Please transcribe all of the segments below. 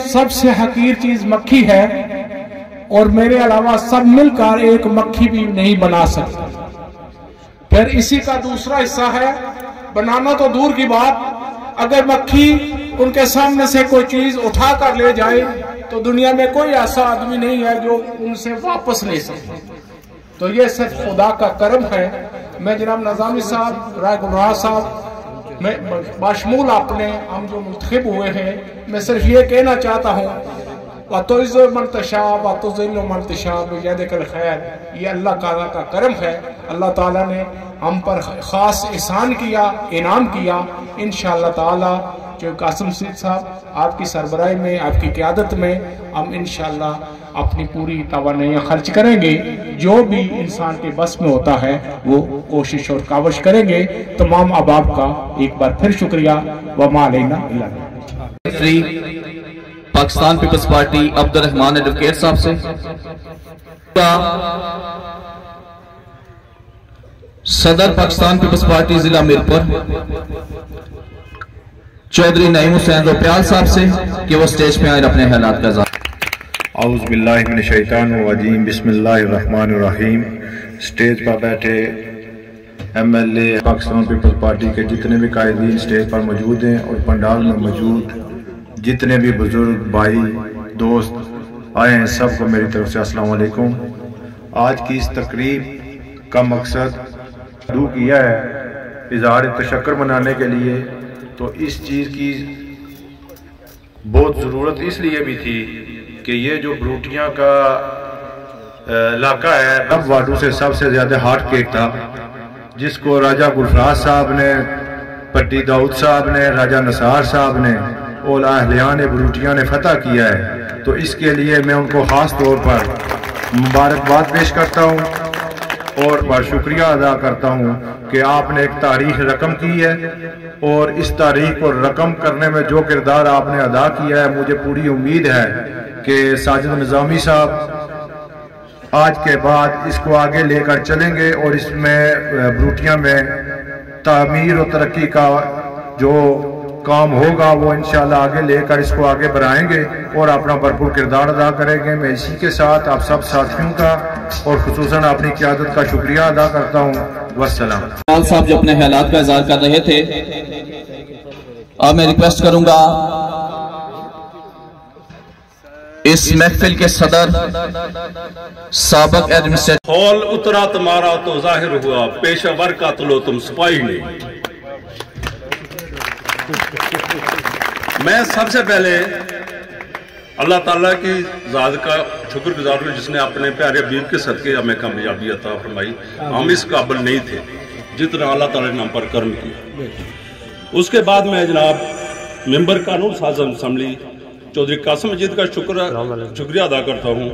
सबसे हकीर चीज मक्खी है और मेरे अलावा सब मिलकर एक मक्खी भी नहीं बना सकते। फिर इसी का दूसरा हिस्सा है, बनाना तो दूर की बात, अगर मक्खी उनके सामने से कोई चीज उठा कर ले जाए तो दुनिया में कोई ऐसा आदमी नहीं है जो उनसे वापस ले सके। तो ये सिर्फ खुदा का करम है। मैं जनाब नज़ामी साहब, राय गुलराज साहब, मैं बाशमूल अपने हम जो मुंतखब हुए हैं, मैं सिर्फ ये कहना चाहता हूँ वातुइज़्ज़ु मन तशाअ वातुज़िल्लु मन तशाअ बियदिकल खैर। ये अल्लाह ताला का करम है। अल्लाह ताला ने हम पर खास एहसान किया, इनाम किया। इंशाअल्लाह ताला जो कासिम सिद्दीक़ साहब आपकी सरबराही में, आपकी क़यादत में हम इंशाअल्लाह अपनी पूरी तवानाइयाँ खर्च करेंगे। जो भी इंसान के बस में होता है वो कोशिश और कावश करेंगे। तमाम अहबाब का एक बार फिर शुक्रिया। वमा अलैना इल्ला Free Pakistan Peoples Party Abdul Rahman advocate साहब से, सदर पाकिस्तान पीपल्स पार्टी जिला मीरपुर चौधरी नईम हुसैन रुपयाल साहब से कि वो स्टेज पे आए अपने हालात का इज़हार। औज़ु बिल्लाहि मिनश शैतानिर रजीम, बिस्मिल्लाहिर रहमानिर रहीम। स्टेज पर बैठे एमएलए पाकिस्तान पीपल्स पार्टी के जितने भी कायदीन स्टेज पर मौजूद हैं और पंडाल में मौजूद जितने भी बुजुर्ग भाई दोस्त आए हैं, सबको मेरी तरफ से अस्सलाम वालेकुम। आज की इस तकरीब का मकसद दू किया है इज़हार तशक्कुर मनाने के लिए। तो इस चीज़ की बहुत ज़रूरत इसलिए भी थी कि ये जो ब्रूटियां का इलाका है, अब वार्डों से सबसे ज़्यादा हार्ट केक था, जिसको राजा गुलफराज साहब ने, पट्टी दाऊद साहब ने, राजा नसार साहब ने और अहलियान ब्रूटियां ने फतह किया है। तो इसके लिए मैं उनको ख़ास तौर पर मुबारकबाद पेश करता हूँ और शुक्रिया अदा करता हूँ कि आपने एक तारीख रकम की है और इस तारीख को रकम करने में जो किरदार आपने अदा किया है, मुझे पूरी उम्मीद है कि साजिद निज़ामी साहब आज के बाद इसको आगे लेकर चलेंगे और इसमें ब्रूटियां में तामीर और तरक्की का जो काम होगा वो इंशाल्लाह आगे लेकर इसको आगे बढ़ाएंगे और अपना भरपूर किरदार अदा करेंगे। मैं इसी के साथ आप सब साथियों का और खुसूसन अपनी क़यादत का शुक्रिया अदा करता हूँ। वस्सलाम। साहब जो अपने ख्यालात का इज़हार कर रहे थे, अब मैं रिक्वेस्ट करूंगा इस महफिल के सदर साबक एडमिनिस्ट्रेटर हॉल उतरा तुम्हारा तो जाहिर हुआ, पेशावर का तो लो तुम सिपाही नहीं। मैं सबसे पहले अल्लाह ताला की ज़ात का शुक्रगुजार हूँ जिसने अपने प्यारे हबीब के सदके हमें कामयाबी अता फरमाई। हम इस काबिल नहीं थे जितना अल्लाह ताला ने हम पर कर्म किया। उसके बाद मैं जनाब मेंबर कानून साज़ असम्बली चौधरी कासिम मजीद का शुक्रिया अदा करता हूँ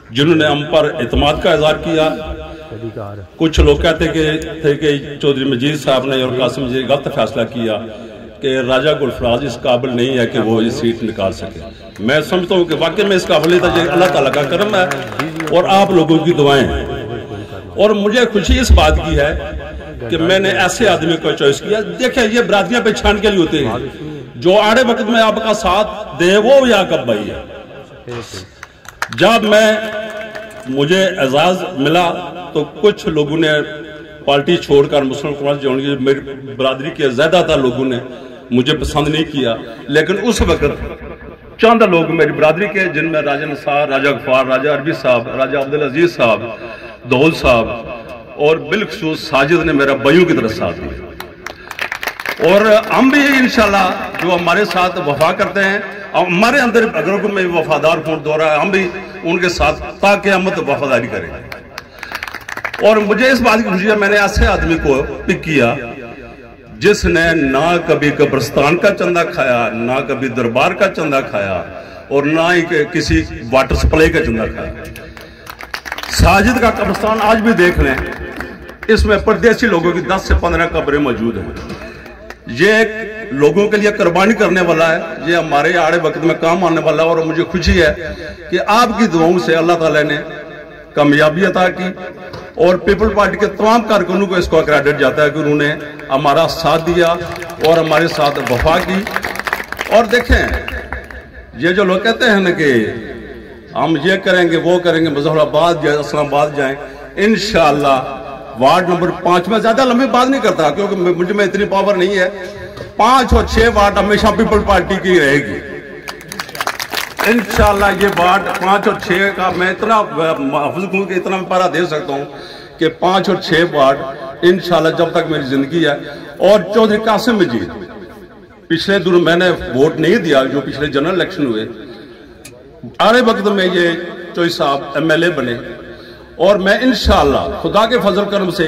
जिन्होंने हम पर एतमाद का इज़हार किया। कुछ लोग कहते थे कि चौधरी मजीद साहब ने और कासिम मजीद गलत फैसला किया कि राजा गुलफराज इस काबिल नहीं है कि वो ये सीट निकाल सके। मैं समझता हूँ कि वाकई में इस काबिल अल्लाह ताला का करम है और आप लोगों की दुआएं। और मुझे खुशी इस बात की है कि मैंने ऐसे आदमी को चॉइस किया। देखिए, ये बरादरियां पहचान के लिए होते हैं, जो आड़े वक्त में आपका साथ दे वो याकूब भाई है। जब मुझे एजाज मिला तो कुछ लोगों ने पार्टी छोड़कर मुस्लिम समाज जो मेरी बरादरी के ज्यादातर लोगों ने मुझे पसंद नहीं किया, लेकिन उस वक्त चंद लोग मेरी बरादरी के, जिनमें राजा नसार, राजा गफार, राजा अरबी साहब, राजा अब्दुल अजीज साहब, दौल साहब और बिलखसूस साजिद ने मेरा भाइयों की तरफ साथ दिया। और हम भी इंशाल्लाह जो हमारे साथ वफा करते हैं, हमारे अंदर अगर में वफादार होने दौरा है, हम भी उनके साथ ताकि हम वफादारी करें। और मुझे इस बात की खुशी है, मैंने ऐसे आदमी को पिक किया जिसने ना कभी कब्रिस्तान का चंदा खाया, ना कभी दरबार का चंदा खाया और ना ही किसी वाटर सप्लाई का चंदा खाया। साजिद का कब्रिस्तान आज भी देख लें, इसमें परदेसी लोगों की 10 से 15 कब्रें मौजूद हैं। ये एक लोगों के लिए कुर्बानी करने वाला है, ये हमारे आड़े वक्त में काम आने वाला है। और मुझे खुशी है कि आपकी दुआओं से अल्लाह ताला ने कामयाबी अता की और पीपल पार्टी के तमाम कारकुनों को इसको क्रेडिट जाता है कि उन्होंने हमारा साथ दिया और हमारे साथ वफा की। और देखें, ये जो लोग कहते हैं ना कि हम ये करेंगे वो करेंगे, मुजफ्फराबाद जाए, इस्लामाबाद जाएं, इंशाअल्लाह वार्ड नंबर 5 में ज्यादा लंबी बात नहीं करता क्योंकि मुझे में इतनी पावर नहीं है। 5 और 6 वार्ड हमेशा पीपल पार्टी की रहेगी इंशाअल्लाह। ये वार्ड 5 और 6 का मैं इतना महफूज हूं कि इतना मैं पारा दे सकता हूं कि 5 और 6 वार्ड इंशाअल्लाह जब तक मेरी जिंदगी है। और चौधरी कासिम मजीद, पिछले दिनों मैंने वोट नहीं दिया जो पिछले जनरल इलेक्शन हुए, आने वक्त में ये चौधरी साहब MLA बने और मैं इंशाअल्लाह खुदा के फजल करम से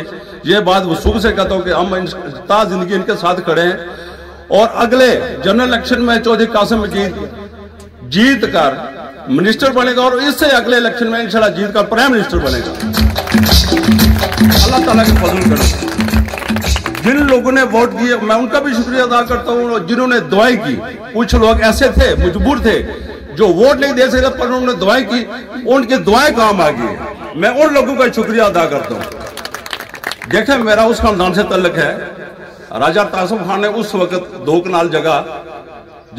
ये बात वसूख से कहता हूं कि हम ता जिंदगी इनके साथ खड़े हैं और अगले जनरल इलेक्शन में चौधरी कासिम मजीद जीत कर मिनिस्टर बनेगा और इससे अगले इलेक्शन में इंशाल्लाह जीत कर प्राइम मिनिस्टर बनेगा। अल्लाह ताला के फजल करम। जिन लोगों ने वोट दिए मैं उनका भी शुक्रिया अदा करता हूं और जिन्होंने दुआएं की, कुछ लोग ऐसे थे मजबूर थे जो वोट नहीं दे सकते पर उन्होंने दुआएं की, उनकी दुआएं काम आ गई। मैं उन लोगों का शुक्रिया अदा करता हूं। देखें, मेरा उस खानदान से तल्लुक है। राजा तासुफ खान ने उस वक्त 2 कनाल जगह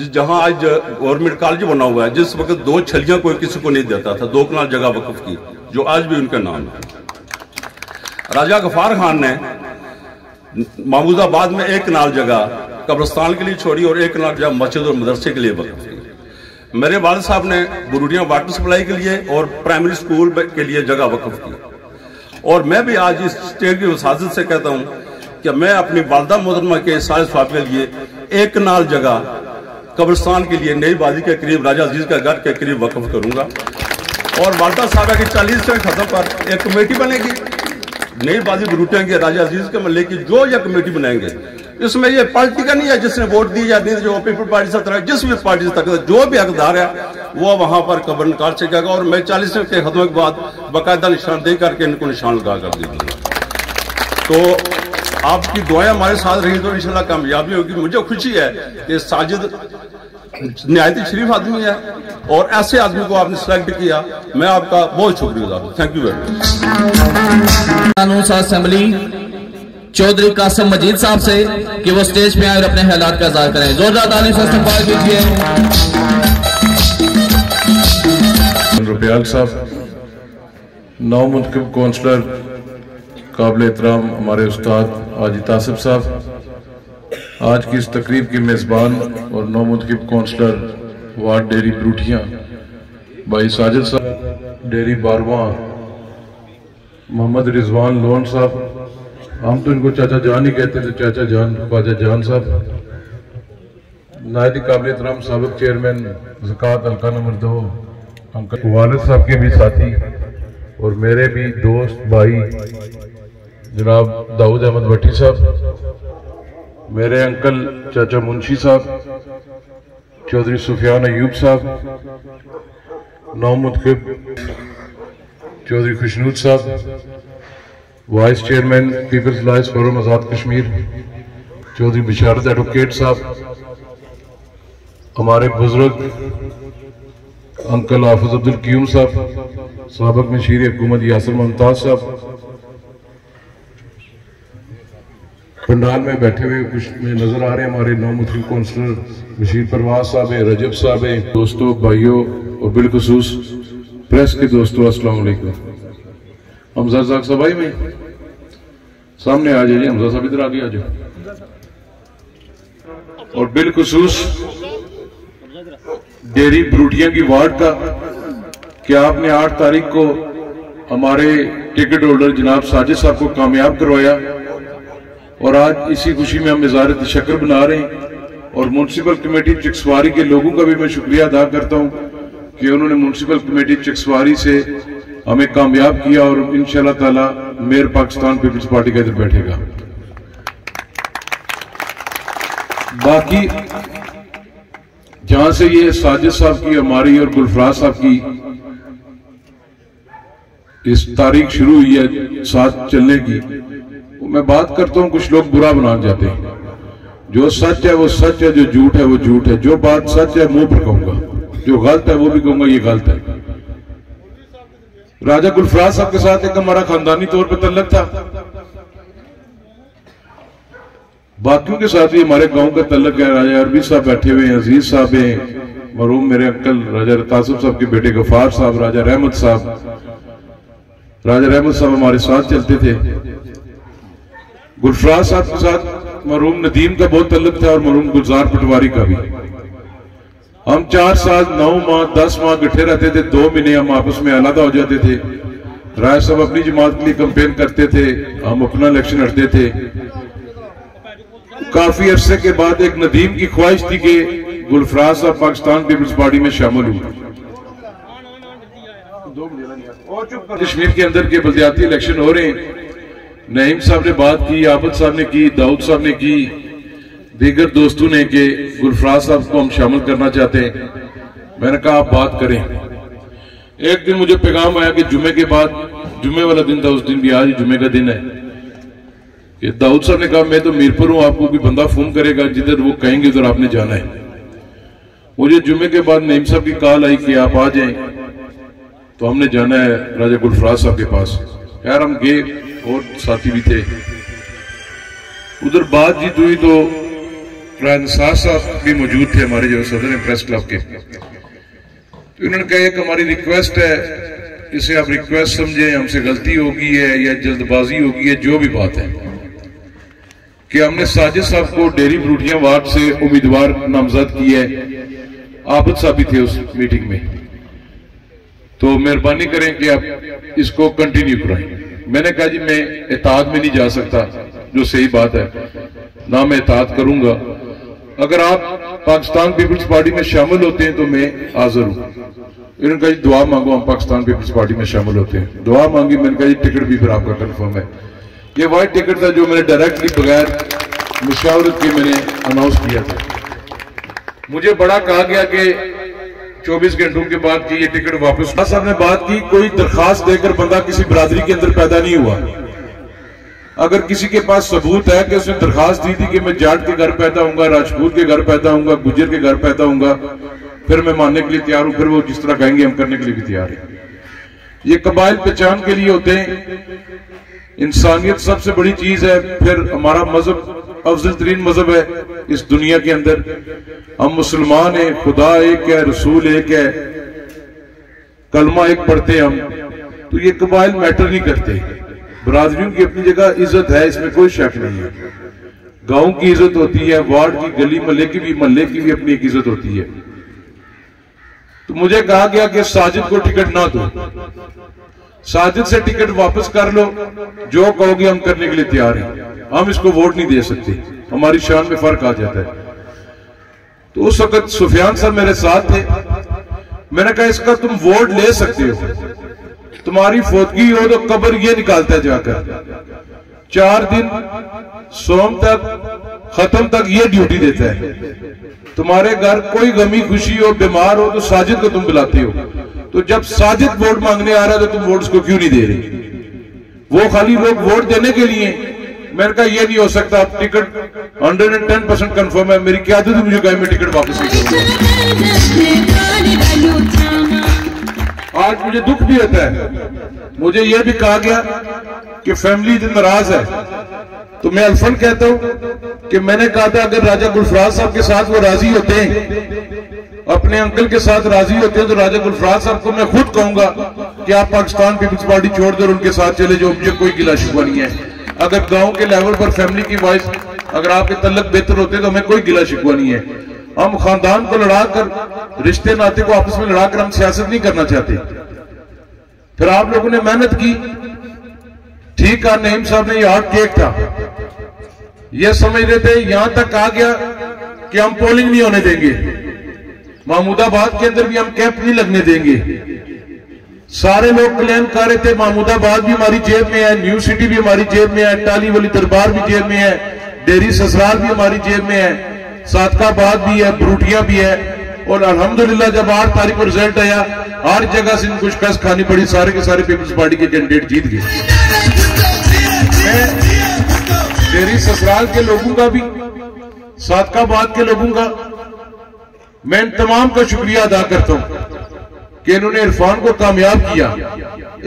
जहां आज गवर्नमेंट कॉलेज बना हुआ है, जिस वक्त 2 छलियां कोई किसी को नहीं देता था, 2 कनाल जगह वक्फ की जो आज भी उनका नाम है। राजा गफार खान ने महमूदाबाद में 1 कनाल जगह कब्रिस्तान के लिए छोड़ी और 1 कनाल जगह मस्जिद और मदरसे के लिए वक्फ की। मेरे वालिद साहब ने बुरुडिया वाटर सप्लाई के लिए और प्राइमरी स्कूल के लिए जगह वक्फ की। और मैं भी आज इस स्टेट की वसाजत से कहता हूं कि मैं अपनी वालदा मोहतरमा के सारे स्वाब के लिए 1 कनाल जगह कब्रिस्तान के लिए नई बाजी के करीब राजा अजीज का घर के करीब वक्फ करूंगा। और वालदा साहब की 40वें खत्म पर एक कमेटी बनेगी नई बाजी बुरुटिया की राजा अजीज के महल्ले की, जो यह कमेटी बनाएंगे इसमें ये पार्टी का नहीं है जिसने वोट दी या नहीं, जो पीपल पार्टी से तरह जिस भी पार्टी से तरह जो भी हकदार है वो वहां पर कब्र निकाल सकेगा। और मैं 40वें के खत्म के बाद बाकायदा निशानदेही करके इनको निशान लगा कर दूंगा। तो आपकी दुआएं हमारे साथ रही तो इंशाल्लाह कामयाबी होगी। मुझे खुशी है कि साजिद निहायत शरीफ आदमी है और ऐसे आदमी को आपने सिलेक्ट किया, मैं आपका बहुत शुक्रिया। Thank you very much. Assembly Chaudhary Qasim Majeed साहब से कि वो स्टेज पे आए और अपने ख्यालात का इज़हार करें। जोरदार ताली से इस्तकबाल कीजिए। रुपयाल साहब, नौ मुंतखब काउंसलर काबिल एहतराम हमारे उस्ताद हाजी तासिफ साहब, आज की इस तकरीब की मेज़बान और नौ मुंतखब काउंसलर वार्ड डेरी ब्रूटियां भाई साजिद साहब, डेरी बारवा मोहम्मद रिजवान लोन साहब, हम तो इनको चाचा जान ही कहते थे, चाचा जान ख्वाजा जान साहब, नायब काबिल एहतराम साबिक चेयरमैन ज़कात हल्का नंबर 2 अंकल वालिद साहब के भी साथी और मेरे भी दोस्त भाई जनाब दाऊद अहमद भट्टी साहब, मेरे अंकल चाचा मुंशी साहब, चौधरी सुफियान अयूब साहब, नौ मुंतखब चौधरी खुशनूद साहब, vice chairman People's Alliance Forum Azad Kashmir Chaudhary Bisharat advocate साहब, हमारे बुजुर्ग अंकल हाफिज अब्दुल क़य्यूम साहब, साबिक मशीर हुकूमत यासिर मुमताज साहब, पंडाल में बैठे हुए कुछ में नजर आ रहे हैं हमारे नौ मुस्लिम काउंसलर बशीर परवाज साहब है, रजब साहब है, दोस्तों भाइयों और बिलखुसूस प्रेस के दोस्तों, अस्सलाम वालेकुम। हमजा साहब भाई में सामने आ जाइए, हमजा साहब इधर आगे आ जाओ। और बिलखुसूस डेरी ब्रूटिया की वार्ड का कि आपने 8 तारीख को हमारे टिकट होल्डर जनाब साजिद साहब को कामयाब करवाया और आज इसी खुशी में हम इज़हार तशक्कुर बना रहे हैं। और म्युनिसिपल कमेटी चिक्सवारी के लोगों का भी मैं शुक्रिया अदा करता हूं कि उन्होंने म्युनिसिपल कमेटी चिक्सवारी से हमें कामयाब किया और इंशाअल्लाह ताला मेयर पाकिस्तान पीपल्स पार्टी का इधर बैठेगा। बाकी जहां से ये साजिद साहब की हमारी और गुलफराज साहब की इस तारीख शुरू हुई है साथ चलने की, मैं बात करता हूं, कुछ लोग बुरा बना जाते हैं। जो सच है वो सच है, जो झूठ है वो झूठ है। जो बात सच है मुंह पर कहूंगा, जो गलत है वो भी कहूंगा ये गलत है। राजा गुलफराज साहब के साथ एक हमारा खानदानी तौर पर तल्लक था। बाकियों के साथ भी हमारे गांव का तल्लक है। राजा अरबी साहब बैठे हुए हैं, अजीज साहब हैं, मरहूम मेरे अंकल राजा तासिफ साहब के बेटे गफार साहब, राजा रहमत साहब हमारे साथ चलते थे। गुलफराज साहब के साथ मरहूम नदीम का बहुत तल्लक था और मरहूम गुलजार पटवारी का भी। हम 4 साल 9 माह 10 माह इकट्ठे रहते थे, 2 महीने हम आपस में अलग हो जाते थे। राय साहब अपनी जमात के लिए कैंपेन करते थे, हम अपना इलेक्शन लड़ते थे। काफी अरसे के बाद एक नदीम की ख्वाहिश थी कि गुलफराज साहब पाकिस्तान पीपल्स पार्टी में शामिल हुए। कश्मीर के अंदर के बलदियाती इलेक्शन हो रहे हैं, नईम साहब ने बात की, आबद साहब ने की, दाऊद साहब ने की, दीगर दोस्तों ने कि गुलफराज साहब को हम शामिल करना चाहते हैं। मैंने कहा आप बात करें। एक दिन मुझे पैगाम आया कि जुमे के बाद, जुमे वाला दिन था उस दिन भी, आज जुमे का दिन है, कि दाऊद साहब ने कहा मैं तो मीरपुर हूं, आपको भी बंदा फोन करेगा, जिधर वो कहेंगे उधर आपने जाना है। मुझे जुमे के बाद नईम साहब की कॉल आई कि आप आ जाएं, तो हमने जाना है राजा गुलफराज साहब के पास। यार हम गए और साथी भी थे। उधर बातचीत हुई तो निसार साहब भी मौजूद थे, हमारे जो सदर हैं प्रेस क्लब के। तो इन्होंने कहा एक हमारी रिक्वेस्ट है, इसे आप रिक्वेस्ट समझें, हमसे गलती होगी है या जल्दबाजी होगी है, जो भी बात है, कि हमने साजिद साहब को डेरी ब्रूटियां वार्ड से उम्मीदवार नामजद किया है। आबद साहब भी थे उस मीटिंग में, तो मेहरबानी करें कि आप इसको कंटिन्यू कराएं। मैंने कहा जी मैं इताद में नहीं जा सकता, जो सही बात है, ना मैं इताद करूंगा। अगर आप पाकिस्तान पीपल्स पार्टी में शामिल होते हैं तो मैं हाजिर हूं। इन्होंने कहा जी दुआ मांगो, हम पाकिस्तान पीपल्स पार्टी में शामिल होते हैं। दुआ मांगी, मैंने कहा जी टिकट भी फिर आपका कंफर्म है। ये वाइट टिकट था जो मैंने डायरेक्टली बगैर मुशावरत के मैंने अनाउंस किया था। मुझे बड़ा कहा गया कि 24 घंटों के बाद कि ये टिकट वापस। साहब ने बात की, कोई दरखास्त देकर बंदा किसी बरादरी के अंदर पैदा नहीं हुआ। अगर किसी के पास सबूत है कि उसने दरखास्त दी थी कि मैं जाट के घर पैदा होऊंगा, राजपूत के घर पैदा होऊंगा, गुज्जर के घर पैदा होऊंगा, फिर मैं मानने के लिए तैयार हूं, फिर वो जिस तरह कहेंगे हम करने के लिए भी तैयार हैं। ये कबाइल पहचान के लिए होते हैं, इंसानियत सबसे बड़ी चीज है। फिर हमारा मजहब अफजल तरीन मजहब है इस दुनिया के अंदर। हम मुसलमान हैं, खुदा एक है, रसूल एक है, कलमा एक पढ़ते हैं हम। तो ये कबाइल मैटर नहीं करते। बरादरियों की अपनी जगह इज्जत है, इसमें कोई शक नहीं है। गांव की इज्जत होती है, वार्ड की, गली महल्ले की भी अपनी एक इज्जत होती है। तो मुझे कहा गया कि साजिद को टिकट ना दो, साजिद से टिकट वापस कर लो, जो कहोगे हम करने के लिए तैयार हैं। हम इसको वोट नहीं दे सकते, हमारी शान में फर्क आ जाता है। तो उस वक्त सुफियान साहब मेरे साथ थे। मैंने कहा इसका तुम वोट ले सकते हो, तुम्हारी फौतगी हो तो कब्र ये निकालता है जाकर। 4 दिन सोम तक खत्म तक ये ड्यूटी देता है। तुम्हारे घर कोई गमी खुशी हो, बीमार हो तो साजिद को तुम बुलाते हो। तो जब साजिद वोट मांगने आ रहा है तो तुम वोट उसको क्यों नहीं दे रहे? वो खाली लोग वोट देने के लिए। मैंने कहा ये नहीं हो सकता, आप टिकट 110% कंफर्म है। मेरी क्या आदत है, मुझे कहा मैं टिकट वापस नहीं करूंगा। आज मुझे दुख भी होता है। मुझे यह भी कहा गया कि फैमिली इतनी नाराज है, तो मैं अल्फन कहता हूं कि मैंने कहा था अगर राजा गुलफराज साहब के साथ वो राजी होते हैं, अपने अंकल के साथ राजी होते हैं, तो राजा गुलफराज साहब को मैं खुद कहूंगा कि आप पाकिस्तान पीपल्स पार्टी छोड़ दो और उनके साथ चले जाओ, मुझे कोई गिला शिकवा नहीं है। अगर गांव के लेवल पर फैमिली की वॉइस, अगर आपके तल्लक बेहतर होते तो हमें कोई गिला शिकवा नहीं है। हम खानदान को लड़ाकर, रिश्ते नाते को आपस में लड़ाकर हम सियासत नहीं करना चाहते। फिर आप लोगों ने मेहनत की, ठीक है, नईम साहब ने ये हार्ट केक था, ये समझ रहे थे, यहां तक आ गया कि हम पोलिंग नहीं होने देंगे, महमूदाबाद के अंदर भी हम कैंप नहीं लगने देंगे। सारे लोग क्लेम कर रहे थे महमूदाबाद भी हमारी जेब में है, न्यू सिटी भी हमारी जेब में है, टाली वाली दरबार भी जेब में है, डेरी ससुराल भी हमारी जेब में है, सादकाबाद भी है, ब्रूटियां भी है। और अल्हम्दुलिल्लाह जब 8 तारीख को रिजल्ट आया, हर जगह से इनको शिकस्त खानी पड़ी, सारे के सारे पीपल्स पार्टी के कैंडिडेट जीत गए। मैं डेरी ससुराल के लोगों का भी, सादकाबाद के लोगों का, मैं इन तमाम का शुक्रिया अदा करता हूं कि इन्होंने इरफान को कामयाब किया।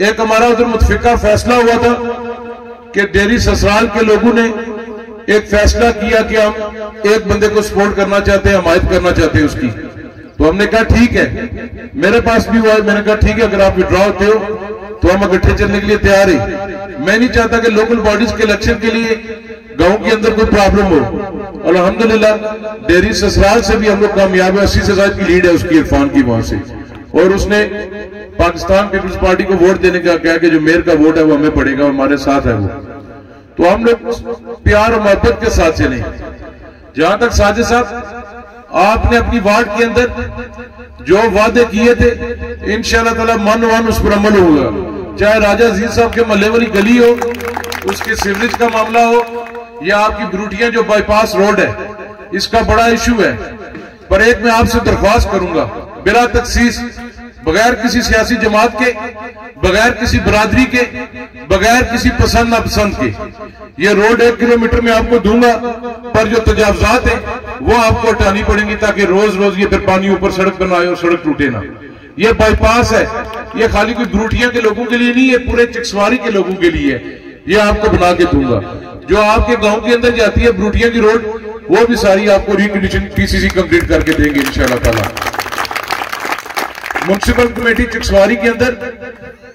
एक हमारा उधर मुतफिका फैसला हुआ था कि डेरी ससुराल के लोगों ने एक फैसला किया कि हम एक बंदे को सपोर्ट करना चाहते हैं, हमायत करना चाहते हैं उसकी। तो हमने कहा ठीक है, मेरे पास भी हुआ है, मैंने कहा ठीक है अगर आप विड्रॉ होते हो तो हम इकट्ठे चलने के लिए तैयार है। मैं नहीं चाहता कि लोकल बॉडीज के इलेक्शन के लिए गांव के अंदर कोई प्रॉब्लम हो। और अल्हम्दुलिल्लाह डेरी ससुराल से भी हम लोग कामयाब है, 80 से ज्यादा की लीड है उसकी इरफान की वहां से। और उसने पाकिस्तान पीपल्स पार्टी को वोट देने का कहा कि जो मेयर का वोट है वो हमें पड़ेगा, हमारे साथ है वो। तो हम लोग प्यार और मोहब्बत के साथ चले। जहां तक साजिद साहब आपने अपनी वार्ड के अंदर जो वादे किए थे इंशाअल्लाह ताला मन उस पर अमल होगा। चाहे राजा अजीज साहब के मोहल्ले वाली गली हो, उसके सीवरेज का मामला हो, या आपकी ब्रूटियां जो बाईपास रोड है, इसका बड़ा इशू है। पर एक मैं आपसे दरख्वास्त करूंगा, बिला तखसीस, बगैर किसी सियासी जमात के, बगैर किसी बरादरी के, बगैर किसी पसंद नापसंद के, ये रोड 1 किलोमीटर में आपको दूंगा, पर जो तजावजात है वो आपको हटानी पड़ेंगी ताकि रोज रोज ये फिर पानी ऊपर सड़क पर ना आए और सड़क टूटे ना। ये बाईपास है, ये खाली कोई ब्रूटिया के लोगों के लिए नहीं है, पूरे चिक्सवारी के लोगों के लिए है। ये आपको बना के दूंगा। जो आपके गांव के अंदर जाती है ब्रूटिया की रोड, वो भी सारी आपको रिकंडीशन पीसीसी कंप्लीट करके देंगे इंशाअल्लाह ताला। म्युनिसिपल कमेटी चिक्सवारी के अंदर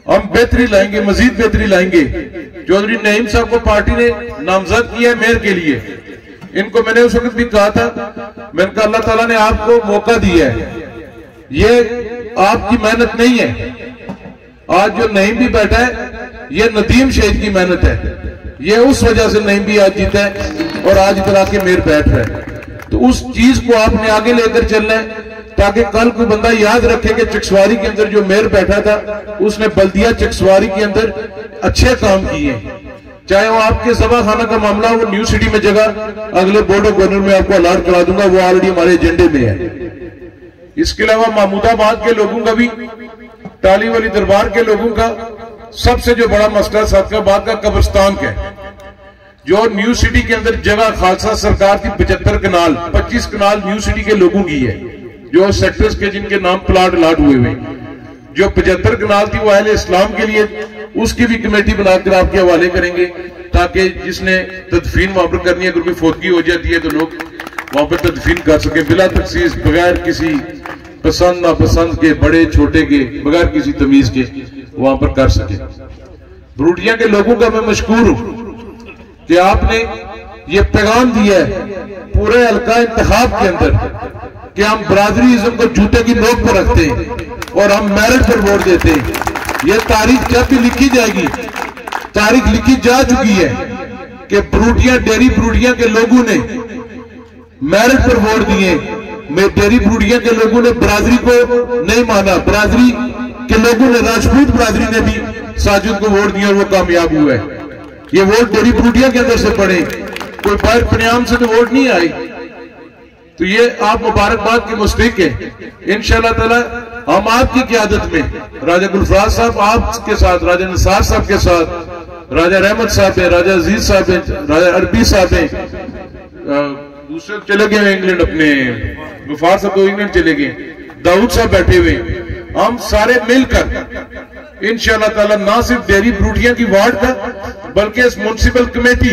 हम बेहतरी लाएंगे, मजीद बेहतरी लाएंगे। चौधरी नईम साहब को पार्टी ने नामजद किया है मेयर के लिए। इनको मैंने उस वक्त भी कहा था, मैंने कहा अल्लाह ताला ने आपको मौका दिया है, ये आपकी मेहनत नहीं है। आज जो नईम भी बैठा है ये नदीम शहीद की मेहनत है, ये उस वजह से नईम भी आज जीता है और आज इधर आके मेयर बैठ रहा है। तो उस चीज को आपने आगे लेकर चलना है ताकि कल कोई बंदा याद रखे कि चिक्सवारी के अंदर जो मेयर बैठा था उसने बल्दिया चिक्सवारी के अंदर अच्छे काम किए। चाहे वो आपके सभा खाना का मामला, वो न्यू सिटी में जगह अगले बोर्ड ऑफ गवर्नर में आपको अलॉट करा दूंगा, वो ऑलरेडी हमारे एजेंडे में है। इसके अलावा महमूदाबाद के लोगों का भी, टाली वाली दरबार के लोगों का सबसे जो बड़ा मसला सादकाबाद का कब्रिस्तान का है। जो न्यू सिटी के अंदर जगह खालसा सरकार की 75 कनाल, 25 कनाल न्यू सिटी के लोगों की है, जो सेक्टर्स के जिनके नाम प्लाट अलॉट हुए हुए। जो 75 कनाल थी वो अहले इस्लाम के लिए, उसकी भी कमेटी बनाकर आपके हवाले करेंगे ताकि जिसने तदफीन वहां पर करनी है, अगर कोई फोतगी हो जाती है तो लोग वहां पर तदफीन कर सके बिला तखसीस, बगैर किसी पसंद नापसंद के, बड़े छोटे के, बगैर किसी तमीज के वहां पर कर सके। ब्रूटिया के लोगों का मैं मशकूर हूं कि आपने ये पैगाम दिया है पूरे हल्का इंतखाब के अंदर कि हम बरादरीइज्म को जूते की नोक पर रखते हैं और हम मेरिट पर वोट देते हैं। ये तारीख जब भी लिखी जाएगी, तारीख लिखी जा चुकी है कि ब्रूटिया, डेरी ब्रूटिया के लोगों ने मेरिट पर वोट दिए। डेरी ब्रूटिया के लोगों ने बरादरी को नहीं माना, बरादरी के लोगों ने, राजपूत बरादरी ने भी साजिद को वोट दिया और वो कामयाब हुआ है। ये वोट डेरी ब्रूटिया के अंदर से पड़े, कोई बाहर पंजाब से तो वोट नहीं आई। तो ये आप मुबारकबाद के मुस्तहिक है। इंशाअल्लाह ताला हम आपकी क़यादत में, राजा गुलफराज साहब आपके साथ, राजा निसार साहब के साथ, राजा रहमत साहब है, राजा अजीज साहब है, राजा अरबी साहब है, दूसरे चले गए इंग्लैंड, अपने गुफार साहब तो इंग्लैंड चले गए, दाऊद साहब बैठे हुए, हम सारे मिलकर इंशाअल्लाह ताला ना सिर्फ डेरी ब्रूटिया की वार्ड का बल्कि इस म्युनिसिपल कमेटी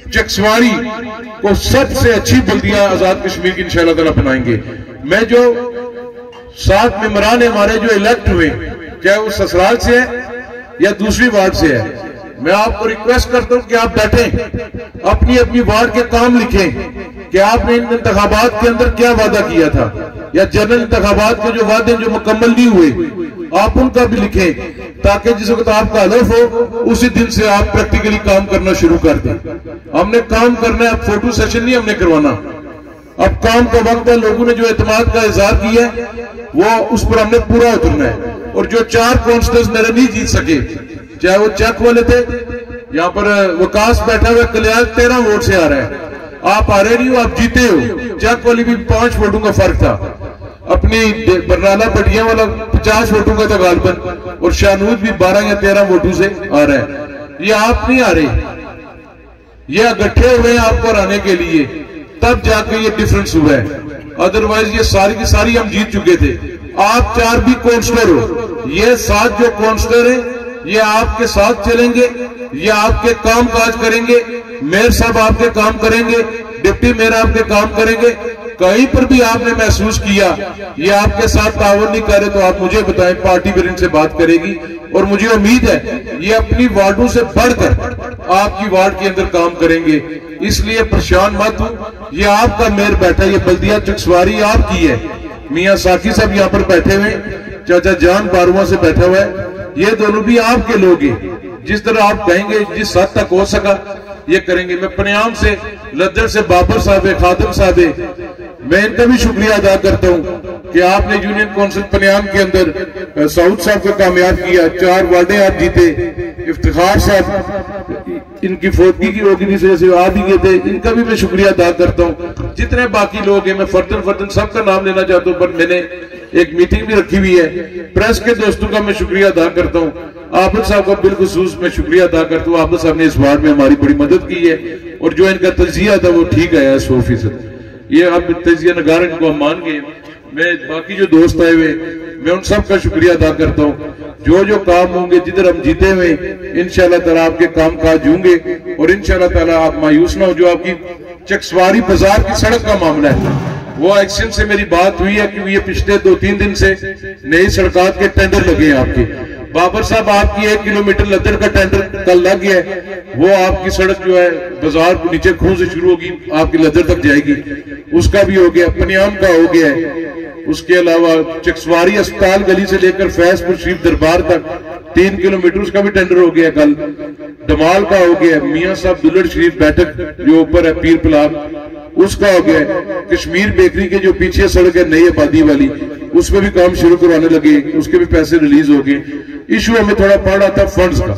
चिक्सवारी को सबसे अच्छी बल्दिया आजाद कश्मीर की इंशाअल्लाह ताला बनाएंगे। मैं जो 7 मेंबरान हमारे जो इलेक्ट हुए, चाहे वो ससुराल से है या दूसरी वार्ड से है, मैं आपको रिक्वेस्ट करता हूं कि आप बैठें, अपनी अपनी वार्ड के काम लिखें कि आपने इन इंतखाबात के अंदर क्या वादा किया था, या जनरल इंतखाबात के जो वादे जो मुकम्मल नहीं हुए आप उनका भी लिखें, ताकि जिस वक्त आपका हलफ हो उसी दिन से आप प्रैक्टिकली काम करना शुरू कर दें। हमने काम करना है, अब फोटो सेशन नहीं हमने करवाना, अब काम का वक्त है। लोगों ने जो एतमाद का इजहार किया है वो उस पर हमने पूरा उतरना है। और जो 4 काउंसलर्स मेरे नहीं जीत सके, चाहे वो चेक वाले थे, यहाँ पर वकास बैठा हुआ कल्याण 13 वोट से आ रहा है, आप आ रहे नहीं हो, आप जीते हो। चेक वाली भी 5 वोटों का फर्क था, अपनी बरनाला बटिया वाला 50 वोटों का था गालबन, और शाहनूज भी 12 या 13 वोटों से आ रहा है। ये आप नहीं आ रहे, ये इकट्ठे हुए हैं आपको हराने के लिए, तब जाके ये डिफरेंस हुआ है। अदरवाइज ये सारी की सारी हम जीत चुके थे। आप 4 भी काउंसलर हो, ये 7 जो काउंसलर है ये आपके साथ चलेंगे, ये आपके काम काज करेंगे, मेयर साहब आपके काम करेंगे, डिप्टी मेयर आपके काम करेंगे। कहीं पर भी आपने महसूस किया ये आपके साथ ताउन नहीं करे तो आप मुझे बताएं, पार्टी भी इनसे बात करेगी। और मुझे उम्मीद है ये अपनी वार्डों से बढ़कर आपकी वार्ड के अंदर काम करेंगे, इसलिए परेशान मत हो। ये आपका मेयर बैठा, ये बल्दिया चकसवारी आपकी है। मियां साकी साहब यहाँ पर बैठे हुए, चाचा जान बारुआ से बैठा हुआ है, ये दोनों भी आपके लोग हैं। जिस तरह आप कहेंगे, जिस हद तक हो सका ये करेंगे। मैं पनियाम से, लद्दड़ से बाबर साहब है, खादिम साहब है, मैं इनका भी शुक्रिया अदा करता हूं कि आपने यूनियन काउंसिल पनियाम के अंदर साउद साहब को कामयाब किया, 4 वार्डे आप जीते। इफ्तिखार साहब, इनकी फौतगी की होगी जिस वजह से आप ही गए थे, इनका भी मैं शुक्रिया अदा करता हूं। जितने बाकी लोग हैं, मैं फर्दन सबका नाम लेना चाहता हूं, पर मैंने एक मीटिंग भी रखी हुई है। प्रेस के दोस्तों का मैं शुक्रिया अदा करता हूं। आबिद साहब का बिलखुसूस मैं शुक्रिया अदा करता हूं। आबिद साहब ने इस वार्ड में हमारी बड़ी मदद की है और जो इनका तजिया था वो ठीक आया 100%। ये आप तजिया नगार इनको हम मान गए। मैं बाकी जो दोस्त आए हुए, मैं उन सब का शुक्रिया अदा करता हूँ। जो काम होंगे, जिधर हम जीते हुए, इंशाल्लाह ताला आपके काम काज होंगे और इंशाल्लाह ताला आप मायूस ना हो। जो आपकी चकसवारी बाजार की सड़क का मामला है, वो एक्शन से मेरी बात हुई है कि ये पिछले 2-3 दिन से नई सड़कात के टेंडर लगे हैं आपके। बाबर साहब, आपकी 1 किलोमीटर लद्दड़ का टेंडर कल लग गया है। वो आपकी सड़क जो है बाजार नीचे खूह से शुरू होगी, आपकी लद्दड़ तक जाएगी, उसका भी हो गया। पनियाम का हो गया है। उसके अलावा चकसवारी अस्पताल गली से लेकर फैजपुर शरीफ दरबार तक 3 किलोमीटर, उसका भी टेंडर हो गया कल। डमाल का हो गया। मियां साहब दुल्हड़ शरीफ बैठक जो ऊपर है पीर पलाग, उसका हो गया। कश्मीर बेकरी के जो पीछे सड़क है नई आबादी वाली, उसमें भी काम शुरू करवाने लगे, उसके भी पैसे रिलीज हो गए। इशू हमें थोड़ा पड़ रहा था फंड्स का,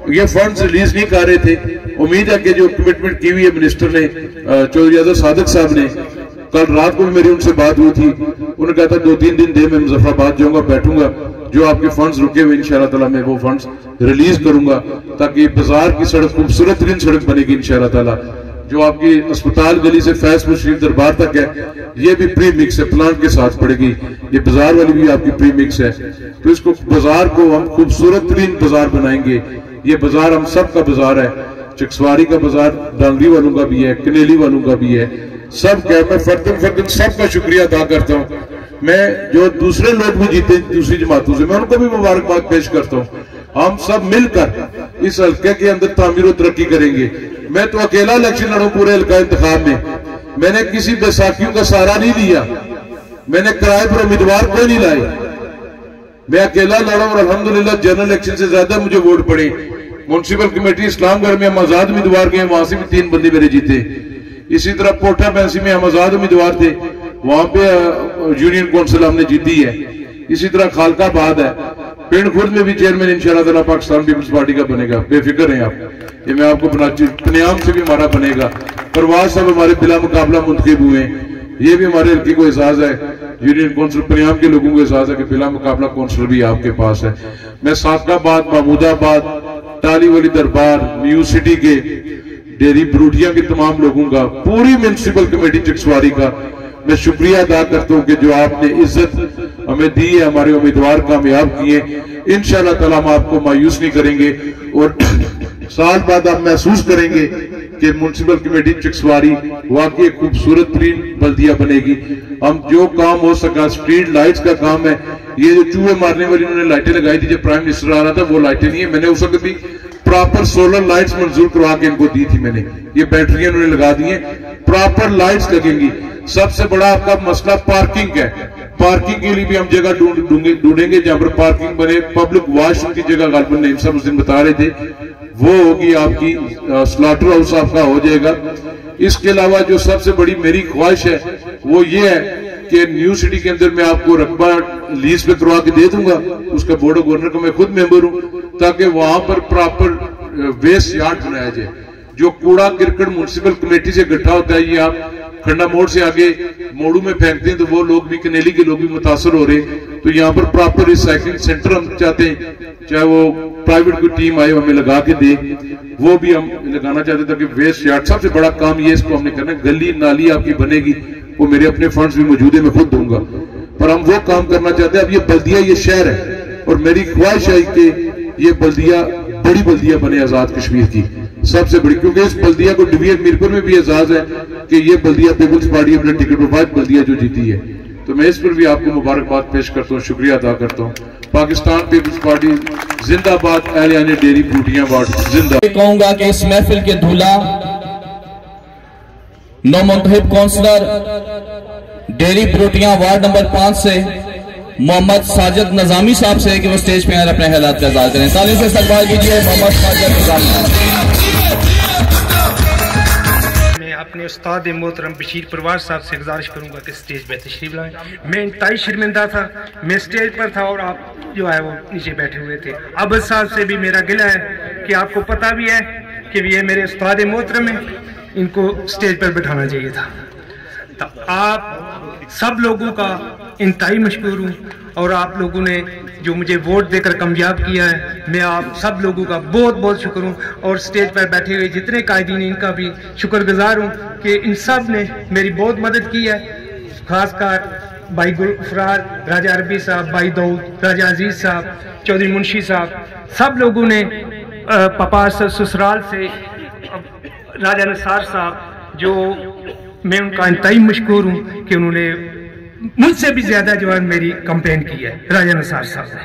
ये फंड्स रिलीज नहीं कर रहे थे। उम्मीद है कि जो कमिटमेंट की हुई है मिनिस्टर ने, चौधरी आजम सादिक साहब ने, कल रात को भी मेरी उनसे बात हुई थी, उन्होंने कहा था 2-3 दिन दे, मैं मुजफ्फराबाद जाऊंगा, बैठूंगा, जो आपके फंड्स रुके हुए इंशाल्लाह ताला मैं वो फंड्स रिलीज करूंगा, ताकि बाजार की सड़क खूबसूरत तरीन सड़क बनेगी इंशाल्लाह ताला। जो आपकी अस्पताल गली से फैजपुर शरीफ दरबार तक है, ये भी प्री मिक्स है, प्लांट के साथ पड़ेगी। ये बाजार वाली भी आपकी प्री मिक्स है, तो इसको बाजार को हम खूबसूरत तरीन बाजार बनाएंगे। ये बाजार हम सब का बाजार है, चकसवारी का बाजार डांगरी वालों का भी है, कनेली वालों का भी है, सब क्या। मैं फर्दन सबका शुक्रिया अदा करता हूँ। मैं जो दूसरे लोग भी जीते दूसरी जमातों से, मैं उनको भी मुबारकबाद पेश करता हूँ। हम सब मिलकर इस हल्के के अंदर तामीर और तरक्की करेंगे। मैं तो अकेला इलेक्शन लड़ू पूरे हल्का इंतखाब में, मैंने किसी बैसाखियों का सहारा नहीं लिया, मैंने किराए पर उम्मीदवार कोई नहीं लाए, मैं अकेला लड़ा और अल्हम्दुलिल्लाह जनरल इलेक्शन से ज्यादा मुझे वोट पड़े। म्युनिसिपल कमेटी इस्लामगढ़ में हम आजाद उम्मीदवार गए, वहां से भी 3 बंदे मेरे जीते। इसी तरह पोटा बैंसी में हम आजाद उम्मीदवार थे, वहां पे यूनियन काउंसिल हमने जीती है। इसी तरह खालकाबाद है, पिंड खुर्द में भी चेयरमैन इंशाल्लाह ताला पाकिस्तान पीपल्स पार्टी का बनेगा, बेफिक्र हैं आप, ये मैं आपको पनियाम से भी हमारा बनेगा। परवाज साहब हमारे बिला मुकाबला मुंतखब हुए, ये भी हमारे हल्के को एहसास है, यूनियन काउंसिल पनियाम के लोगों को एहसास है कि बिला मुकाबला काउंसिलर भी आपके पास है। मैं सादकाबाद, महमूदाबाद, टाली वाली दरबार, न्यू सिटी के डेरी ब्रूटिया के तमाम लोगों का, पूरी म्युनिसिपल कमेटी चकसवारी का मैं शुक्रिया अदा करता हूँ कि जो आपने इज्जत हमें दी है, हमारे उम्मीदवार कामयाब किए। इंशाल्लाह ताला हम आपको मायूस नहीं करेंगे और साल बाद आप महसूस करेंगे कि म्युनिसिपल कमेटी चकसवारी वाकई खूबसूरत तरीन बल्दिया बनेगी। हम जो काम हो सका, स्ट्रीट लाइट्स का काम है, ये जो चूहे मारने वाली उन्होंने लाइटें लगाई थी जब प्राइम मिनिस्टर आ रहा था, वो लाइटें नहीं है, मैंने उस वक्त भी प्रॉपर सोलर लाइट्स मंजूर करवा के इनको दी थी मैंने, ये बैटरियां उन्होंने लगा दी हैं, प्रॉपर लाइट्स लगेंगी। सबसे बड़ा आपका मसला पार्किंग है, पार्किंग के लिए भी हम जगह ढूंढेंगे जहां पर पार्किंग बने। पब्लिक वॉशरूम की जगह गालबन नईम साहब उस दिन बता रहे थे, वो होगी आपकी स्लॉटर हाउस आपका हो जाएगा। इसके अलावा जो सबसे बड़ी मेरी ख्वाहिश है वो ये है कि न्यू सिटी के अंदर मैं आपको रकबा लीज पे करवा के दे दूंगा, उसका बोर्ड ऑफ गवर्नर का मैं खुद मेंबर हूं, ताकि वहां पर प्रॉपर वेस्ट यार्ड बनाया जाए। जो कूड़ा क्रिकेट म्युनिसिपल कमेटी से इकट्ठा होता है, ये आप खंडा मोड़ से आगे मोड़ू में फेंकते हैं, तो वो लोग भी, कनेली के लोग भी मुतासर हो रहे, तो यहाँ पर प्रॉपर रिसाइकलिंग सेंटर हम चाहते हैं, चाहे वो प्राइवेट कोई टीम आए हमें लगा के दे, वो भी हम लगाना चाहते हैं, ताकि वेस्ट यार्ड, सबसे बड़ा काम ये इसको हमने करना है। गली नाली आपकी बनेगी, वो मेरे अपने फंड्स भी मौजूद है, मैं खुद दूंगा, पर हम वो काम करना चाहते हैं। अब ये बल्दिया, ये शहर है और मेरी ख्वाहिश है कि ये बल्दिया बड़ी बल्दिया बने आजाद कश्मीर की सबसे बड़ी, क्योंकि इस बल्दिया को डिवीजन मीरपुर में भी एजाज है कि ये बल्दिया पीपल्स पार्टी अपने टिकट पर 5 बल्दिया जो जीती है। तो मैं इस पर भी आपको मुबारकबाद पेश करता हूँ, शुक्रिया अदा करता हूँ। पाकिस्तान पीपल्स पार्टी जिंदाबाद, अहलियाने डेयरी फ्रूटियां वार्ड जिंदाबाद। कहूंगा कि इस महफिल के दूल्हा नौमुंतखब काउंसलर डेयरी फ्रूटियां वार्ड नंबर 5 से मोहम्मद साजिद नजामी साहब से कि वो स्टेज पे आए अपने हालात का इज़हार करें। ताली से इस्तकबाल कीजिए मोहम्मद साजिद नजामी। मैं अपने उस्ताद मोहतरम बशीर परवार साहब से गुजारिश करूंगा कि स्टेज पे तशरीफ लाएं। मैं इंतहाई शर्मिंदा था, मैं स्टेज पर था और आप जो है वो नीचे बैठे हुए थे। अब्बस साहब से भी मेरा गिला है कि आपको पता भी है कि ये मेरे उस्ताद मोहतरम है, इनको स्टेज पर बैठाना चाहिए था। तो आप सब लोगों का इंतहाई मशकूर हूँ और आप लोगों ने जो मुझे वोट देकर कामयाब किया है, मैं आप सब लोगों का बहुत बहुत शुक्र हूँ। और स्टेज पर बैठे हुए जितने कायदीन इनका भी शुक्रगुजार हूँ कि इन सब ने मेरी बहुत मदद की है। खासकर भाई गुलफराज, राजा अरबी साहब, भाई दाऊद, राजा अजीज साहब, चौधरी मुंशी साहब, सब लोगों ने पपा ससुराल से राजा नसार साहब, जो मैं उनका इंतहाई मशकूर हूँ कि उन्होंने मुझसे भी ज्यादा जो है मेरी कंपेन की है। राजा नसार साहब ने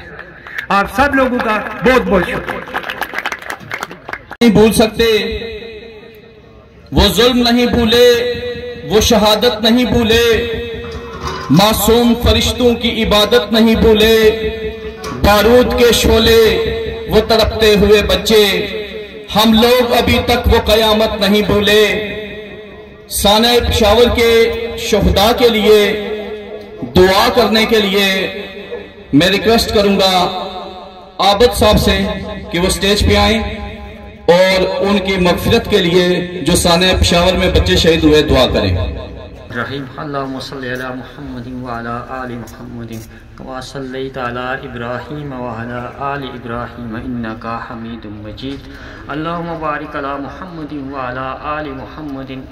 आप सब लोगों का बहुत बहुत शुक्रिया। नहीं भूल सकते, वो जुल्म नहीं भूले, वो शहादत नहीं भूले, मासूम फरिश्तों की इबादत नहीं भूले, बारूद के शोले वो तड़पते हुए बच्चे, हम लोग अभी तक वो कयामत नहीं भूले। साने पेशावर के शहदा के लिए दुआ करने के लिए मैं रिक्वेस्ट करूंगा आबद साहब से कि वो स्टेज पे आए और उनकी मगफिरत के लिए जो साने पेशावर में बच्चे शहीद हुए दुआ करें। रहीम अल्लाहुम्मा सल्ली अला मुहम्मदिन व अला आलि मुहम्मदिन कमा सल्लैता अला इब्राहीम व अला आलि इब्राहीम इन्नका हमीदुम मजीद। अल्लाहुम्मा बारिक अला मुहम्मदिन व अला आलि मुहम्मदिन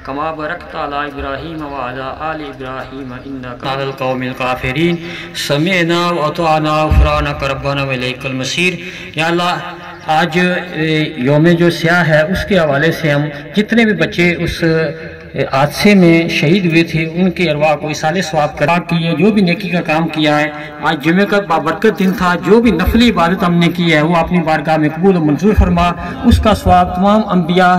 कमा बारकता अला इब्राहीम व अला आलि इब्राहीम इन्नका अल कौमिल काफिरीन। समिअना व अतअना गुफ़रानक रब्बना व इलैकल मसीर। या अल्लाह, आज यौम जो स्याह है उसके हवाले से हम जितने भी बच्चे उस हादसे में शहीद हुए थे उनके अरवाह को इसाले सवाब करा कि जो भी नेकी का काम किया है, आज जुमे का बाबरकत दिन था, जो भी नफली इबादत हमने की है वो अपनी बारगाह में कबूल और मंजूर फरमा। उसका सवाब तमाम अंबिया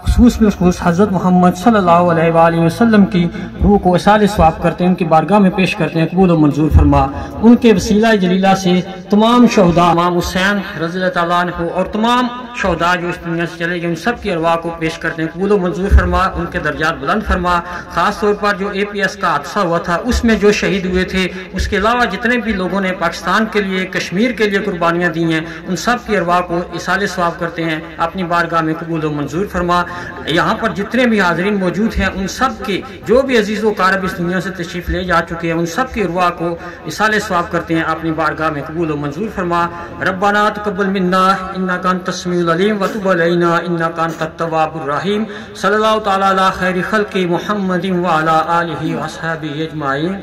खुसूस हज़रत मोहम्मद सल्लल्लाहु अलैहि वसल्लम की रूह को इसाले सवाब करते हैं, उनकी बारगाह में पेश करते हैं, कबूल और मंजूर फरमा। उनके वसीला जलीला से तमाम शहदा, इमाम हुसैन रज़ियल्लाहु ताला अन्हु और तमाम शहदा जो इस दुनिया से चले गए उन सब की अरवाह को पेश करते हैं, कबूल और मंजूर फरमा, उनके दर्जात बुलंद फरमा। ख़ास तौर पर जो APS का हादसा हुआ था उसमें जो शहीद हुए थे, उसके अलावा जितने भी लोगों ने पाकिस्तान के लिए, कश्मीर के लिए कुर्बानियाँ दी हैं, उन सब की अरवाह को इसाले सवाब करते हैं, अपनी बारगाह में कबूल और मंजूर फरमा। यहाँ पर जितने भी हाज़रीन मौजूद हैं उन सब के जो भी अजीज़ व कारब इस दुनिया से तशरीफ़ ले जा चुके हैं उन सब की अरवाह को इसाले सवाब करते हैं, अपनी बारगाह में कबूल व मंजूर फरमा। रब्बना तक़ब्बल मिन्ना इन्नका अंतस समीउल अलीम व तुब अलैना इन्नका अंतत तव्वाबुर रहीम। सल्लल्लाहु तआला अला खैरि खल्क़ि मुहम्मदिन व अला आलिहि व अस्हाबिहि अजमाइन।